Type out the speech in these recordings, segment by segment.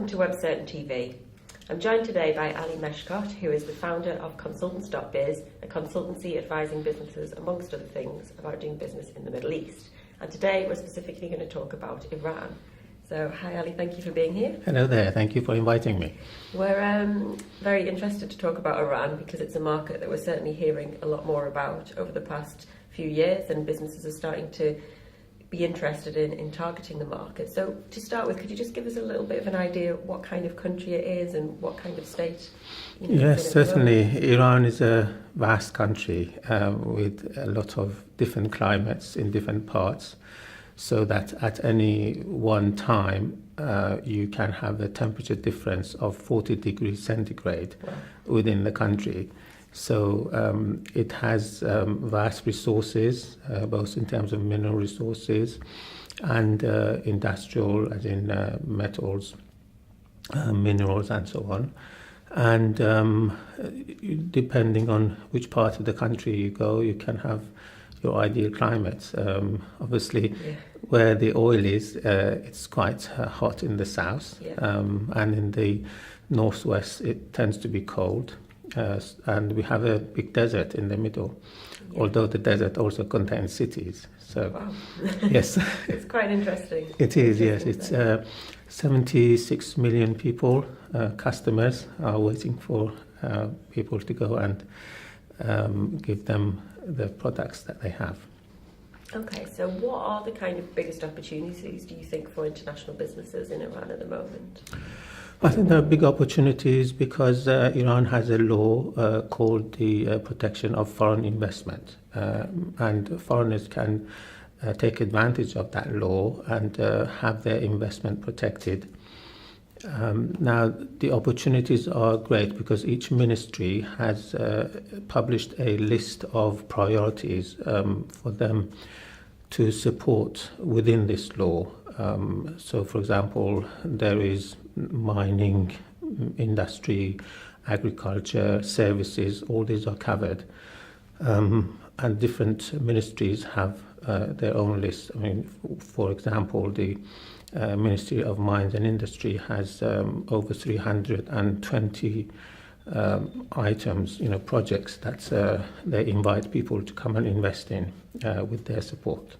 welcome to Webcertain TV. I'm joined today by Ali Meshkot, who is the founder of TheConsultants.biz, a consultancy advising businesses, amongst other things, about doing business in the Middle East. And today we're specifically going to talk about Iran. So, hi Ali, thank you for being here. Hello there, thank you for inviting me. We're very interested to talk about Iran because it's a market that we're certainly hearing a lot more about over the past few years, and businesses are starting to be interested in targeting the market. So to start with, could you just give us a little bit of an idea of what kind of country it is and what kind of state? Yes, certainly. Iran is a vast country with a lot of different climates in different parts, so that at any one time you can have a temperature difference of 40 degrees centigrade within the country. So it has vast resources, both in terms of mineral resources and industrial, as in metals, minerals and so on. And depending on which part of the country you go, you can have your ideal climate. Obviously, where the oil is, it's quite hot in the south, and in the northwest it tends to be cold. And we have a big desert in the middle, although the desert also contains cities. So, yes. It's quite interesting. It is, yes. It's 76 million people, customers, are waiting for people to go and give them the products that they have. Okay, so what are the kind of biggest opportunities, do you think, for international businesses in Iran at the moment? I think there are big opportunities because Iran has a law called the Protection of Foreign Investment, and foreigners can take advantage of that law and have their investment protected. Now, the opportunities are great because each ministry has published a list of priorities for them to support within this law. So, for example, there is mining, industry, agriculture, services, all these are covered. And different ministries have their own list. I mean, for example, the Ministry of Mines and Industry has over 320 items, projects that they invite people to come and invest in with their support.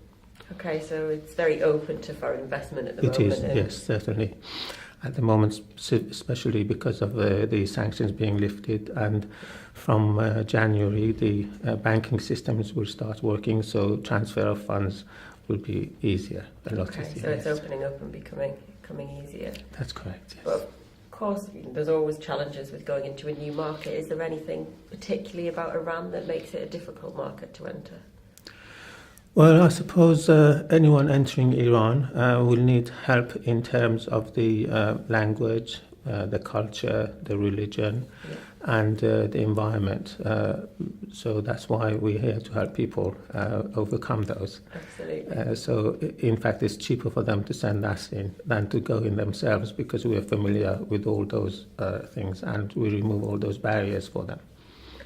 Okay, so it's very open to foreign investment at the moment. It is, yes, certainly. At the moment, especially because of the sanctions being lifted, and from January the banking systems will start working, so transfer of funds will be easier, a lot easier. So it's opening up and becoming easier. That's correct, yes. But of course, there's always challenges with going into a new market. Is there anything particularly about Iran that makes it a difficult market to enter? Well, I suppose anyone entering Iran will need help in terms of the language, the culture, the religion, and the environment. So that's why we're here to help people overcome those. Absolutely. So, in fact, it's cheaper for them to send us in than to go in themselves because we are familiar with all those things, and we remove all those barriers for them.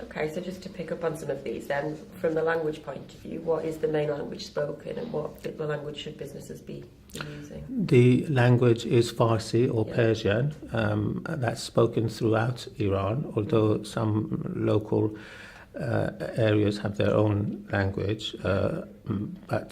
Okay, so just to pick up on some of these then, from the language point of view, what is the main language spoken and what language should businesses be using? The language is Farsi or Persian. That's spoken throughout Iran, although some local areas have their own language, but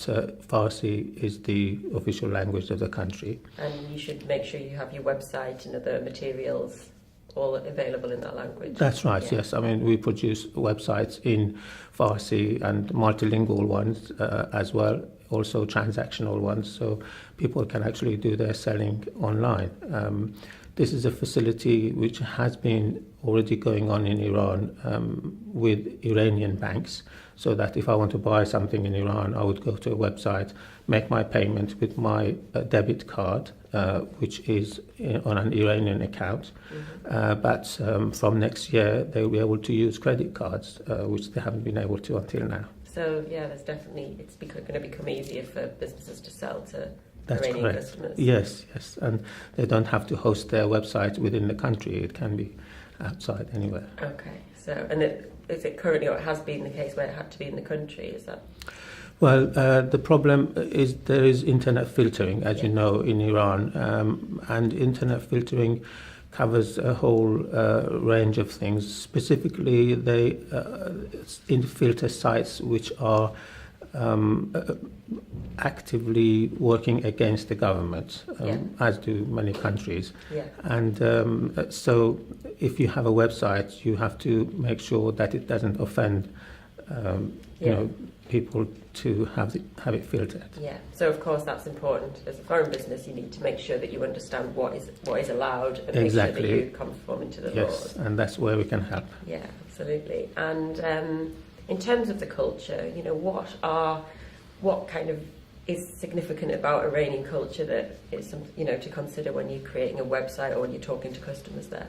Farsi is the official language of the country. And you should make sure you have your website and other materials all available in that language. That's right, yes. I mean, we produce websites in Farsi and multilingual ones as well, also transactional ones, so people can actually do their selling online. This is a facility which has been already going on in Iran with Iranian banks, so that if I want to buy something in Iran, I would go to a website, make my payment with my debit card, which is on an Iranian account. But from next year, they will be able to use credit cards, which they haven't been able to until now. So, it's going to become easier for businesses to sell to That's Iranian correct. customers. Yes, and they don't have to host their website within the country. It can be outside anywhere. Okay, so, is it currently, or it has been the case where it had to be in the country, is that? Well, the problem is there is internet filtering, as you know, in Iran, and internet filtering covers a whole range of things. Specifically, they filter sites which are actively working against the government, as do many countries. Yeah. And so if you have a website, you have to make sure that it doesn't offend people to have it filtered. Yeah, so of course that's important. As a foreign business, you need to make sure that you understand what is allowed and Exactly. make sure that you conform into the laws. Yes, and that's where we can help. Yeah, absolutely. And in terms of the culture, what kind of is significant about Iranian culture that is to consider when you're creating a website or when you're talking to customers there?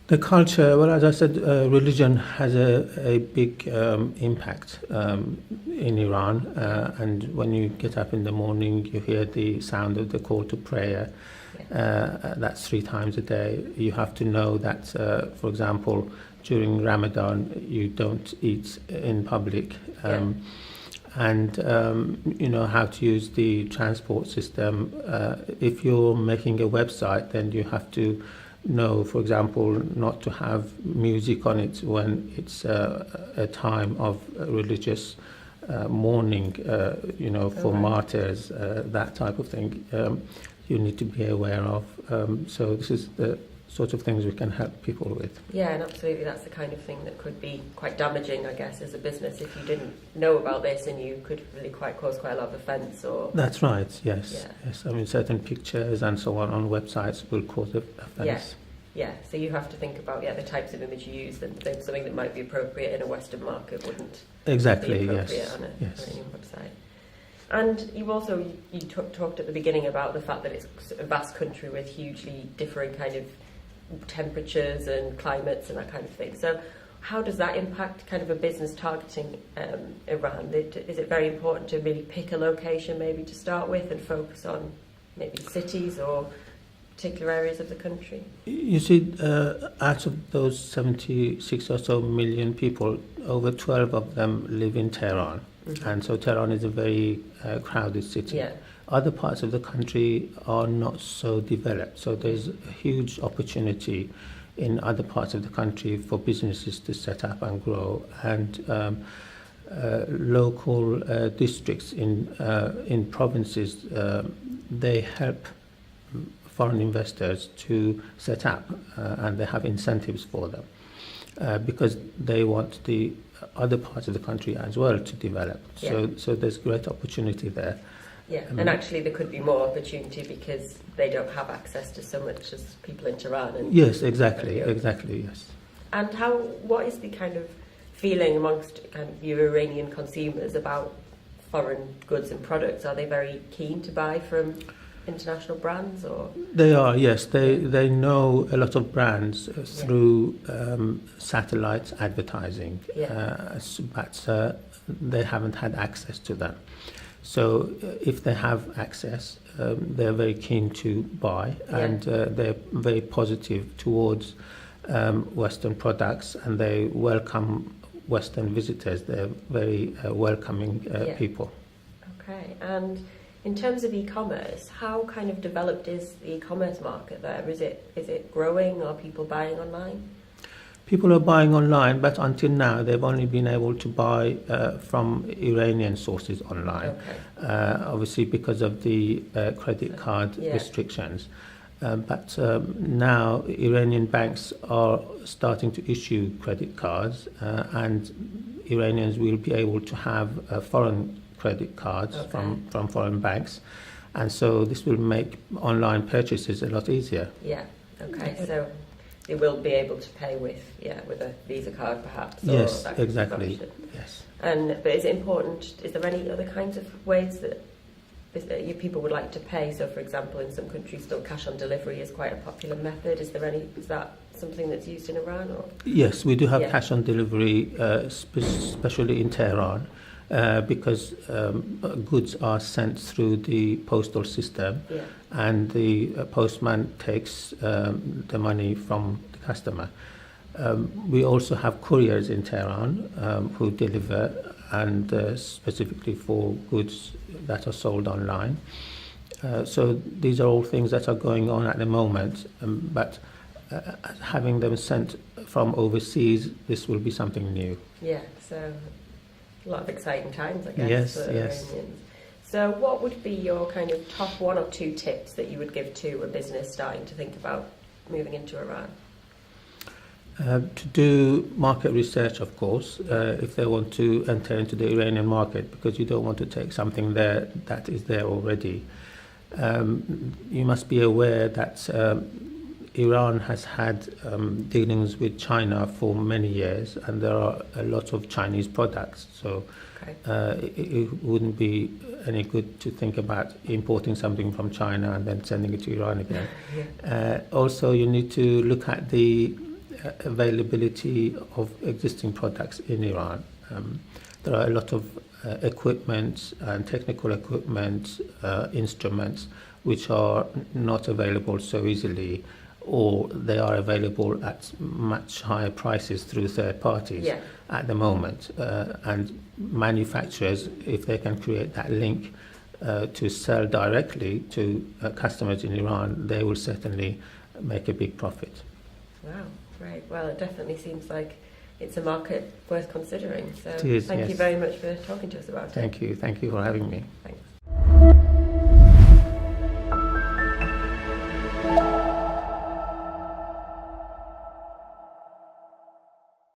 The culture, well, as I said, religion has a big impact in Iran. And when you get up in the morning, you hear the sound of the call to prayer. That's 3 times a day. You have to know that, for example, during Ramadan, you don't eat in public. And how to use the transport system. If you're making a website, then you have to know, for example, not to have music on it when it's a time of religious mourning, for martyrs, that type of thing. You need to be aware of. So this is the sort of things we can help people with. Yeah, and absolutely, that's the kind of thing that could be quite damaging, I guess, as a business if you didn't know about this, and you could really cause quite a lot of offence. Or that's right. Yes. Yes. I mean, certain pictures and so on websites will cause offence. Yeah. So you have to think about the types of image you use, and something that might be appropriate in a Western market wouldn't exactly be appropriate on a Iranian website. And you also talked at the beginning about the fact that it's a vast country with hugely differing kind of temperatures and climates and that kind of thing. So how does that impact kind of a business targeting Iran? Is it very important to really pick a location maybe to start with and focus on maybe cities or particular areas of the country? You see, out of those 76 or so million people, over 12 of them live in Tehran. Mm-hmm. And so Tehran is a very crowded city. Yeah. Other parts of the country are not so developed. So there's a huge opportunity in other parts of the country for businesses to set up and grow. And local districts in provinces, they help foreign investors to set up, and they have incentives for them because they want the other parts of the country as well to develop. Yeah. So there's great opportunity there. Yeah, and actually there could be more opportunity because they don't have access to so much as people in Tehran. And yes, exactly, yes. And what is the kind of feeling amongst kind of your Iranian consumers about foreign goods and products? Are they very keen to buy from international brands, or? They are, yes. They know a lot of brands through satellite advertising, but they haven't had access to them. So if they have access, they're very keen to buy, and they're very positive towards Western products, and they welcome Western visitors. They're very welcoming people. Okay, and in terms of e-commerce, how kind of developed is the e-commerce market there? Is it growing? Are people buying online? People are buying online, but until now they've only been able to buy from Iranian sources online. Okay. Obviously because of the credit card restrictions. But now Iranian banks are starting to issue credit cards, and Iranians will be able to have foreign credit cards from foreign banks. And so this will make online purchases a lot easier. Yeah, okay. So they will be able to pay with a Visa card perhaps. Yes, exactly. Yes. But is it important? Is there any other kinds of ways that people would like to pay? So, for example, in some countries, still cash on delivery is quite a popular method. Is that something that's used in Iran? Or? Yes, we do have cash on delivery, especially in Tehran, because goods are sent through the postal system, and the postman takes the money from the customer. We also have couriers in Tehran who deliver, and specifically for goods that are sold online. So these are all things that are going on at the moment, but having them sent from overseas, this will be something new. Yeah, so a lot of exciting times, I guess, Yes, for yes. Iranians. So what would be your kind of top 1 or 2 tips that you would give to a business starting to think about moving into Iran? To do market research, of course, if they want to enter into the Iranian market, because you don't want to take something there that is there already. You must be aware that Iran has had dealings with China for many years, and there are a lot of Chinese products. So it wouldn't be any good to think about importing something from China and then sending it to Iran again. Also, you need to look at the availability of existing products in Iran. There are a lot of equipment and technical equipment, instruments, which are not available so easily, or they are available at much higher prices through third parties at the moment. And manufacturers, if they can create that link to sell directly to customers in Iran, they will certainly make a big profit. Wow, great. Well, it definitely seems like it's a market worth considering. So It is, thank yes. you very much for talking to us about it. Thank you for having me. Thanks.